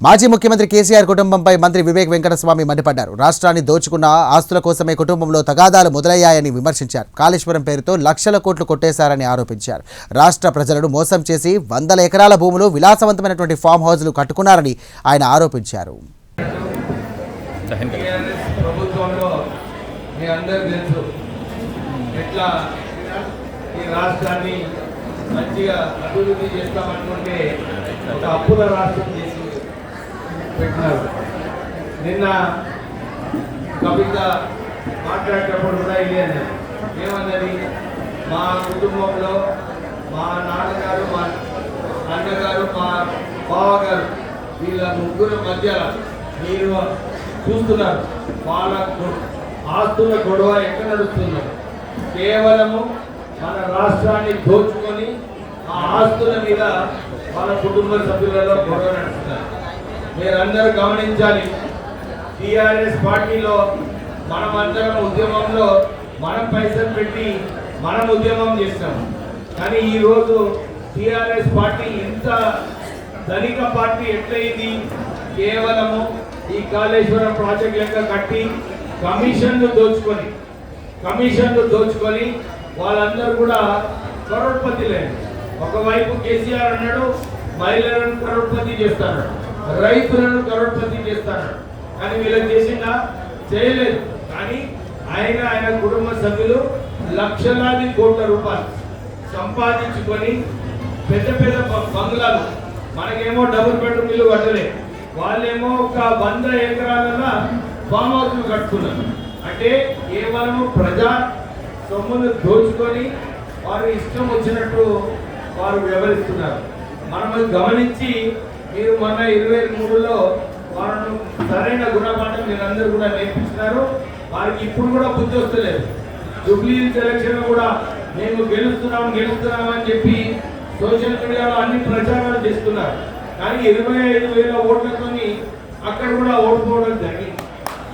మాజీ ముఖ్యమంత్రి కేసీఆర్ కుటుంబంపై మంత్రి వివేక్ వెంకటస్వామి మండిపడ్డారు. రాష్ట్రాన్ని దోచుకున్న ఆస్తుల కోసమే కుటుంబంలో తగాదాలు మొదలయ్యాయని విమర్శించారు. కాళేశ్వరం పేరుతో లక్షల కోట్లు కొట్టేశారని ఆరోపించారు. రాష్ట్ర ప్రజలను మోసం చేసి వందల ఎకరాల భూములు విలాసవంతమైనటువంటి ఫామ్ హౌస్లు కట్టుకున్నారని ఆయన ఆరోపించారు. మంచిగా అభివృద్ధి చేస్తామనుకుంటే ఒక అప్పుల రాష్ట్రం చేసి పెట్టినారు. నిన్న కవిత మాట్లాడేటప్పుడు కూడా ఇదే అన్నది. ఏమన్నది? మా కుటుంబంలో మా నాన్నగారు, మా అన్నగారు, మా బావగారు వీళ్ళ ముగ్గురు మధ్య మీరు చూస్తున్నారు వాళ్ళ ఆస్తుల గొడవ ఎక్కడ నడుస్తుందో. కేవలము మన రాష్ట్రాన్ని దోచుకొని ఆ ఆస్తుల మీద మన కుటుంబ సభ్యులలో గొడవ నడుస్తున్నారు. మీరందరూ గమనించాలి. టీఆర్ఎస్ పార్టీలో మనమందరం ఉద్యమంలో మనం పైసలు పెట్టి మనం ఉద్యమం చేస్తాము. కానీ ఈరోజు టీఆర్ఎస్ పార్టీ ఇంత ధనిక పార్టీ ఎట్లయింది? కేవలము ఈ కాళేశ్వరం ప్రాజెక్ట్ లెక్క కట్టి కమిషన్లు దోచుకొని వాళ్ళందరూ కూడా కరోడ్పతిలే. ఒకవైపు కేసీఆర్ అన్నాడు మహిళలను కరోడ్పతి చేస్తాడు, రైతులను కరోడ్పతి చేస్తాడు. కానీ వీళ్ళకి చేసిందా? చేయలేదు. కానీ ఆయన కుటుంబ సభ్యులు లక్షలాది కోట్ల రూపాయలు సంపాదించుకొని పెద్ద పెద్ద బంగ్లాలు, మనకేమో డబుల్ బెడ్రూమ్ ఇల్లు కట్టలే, వాళ్ళేమో ఒక 100 ఎకరాల ఫామ్ హౌస్లు కట్టుకున్నారు. అంటే కేవలం ప్రజా సొమ్మును దోచుకొని వారు ఇష్టం వచ్చినట్టు వారు వ్యవహరిస్తున్నారు. మనం గమనించి మీరు మొన్న 23లో వారు సరైన గుణపాఠం మీరందరూ కూడా నేర్పించినారు. వారికి ఇప్పుడు కూడా బుద్ధి వస్తలేదు. జూబ్లీ ఎలక్షన్ కూడా మేము గెలుస్తున్నాం అని చెప్పి సోషల్ మీడియాలో అన్ని ప్రచారాలు చేస్తున్నారు. కానీ 25,000 ఓట్లతో అక్కడ కూడా ఓడిపోవడం జరిగింది.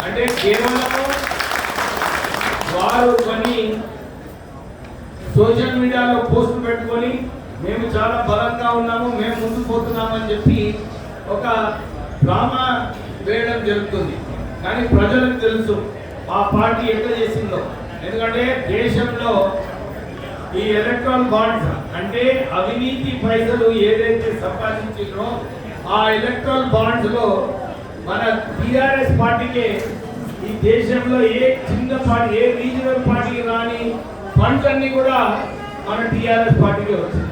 అంటే కేవలం వారు కొన్ని సోషల్ మీడియాలో పోస్టులు పెట్టుకొని మేము చాలా బలంగా ఉన్నాము, మేము ముందుకు పోతున్నామని చెప్పి ఒక డ్రామా వేయడం జరుగుతుంది. కానీ ప్రజలకు తెలుసు ఆ పార్టీ ఎట్లా చేసిందో. ఎందుకంటే దేశంలో ఈ ఎలక్ట్రాల్ బాండ్స్ అంటే అవినీతి పైసలు ఏదైతే సంపాదించిందో ఆ ఎలక్ట్రాల్ బాండ్స్ లో మన టీఆర్ఎస్ పార్టీకే ఈ దేశంలో ఏ చిన్న పార్టీ, ఏ రీజనల్ పార్టీకి రాని ఫండ్స్ అన్ని కూడా మన టీఆర్ఎస్ పార్టీకే వచ్చింది.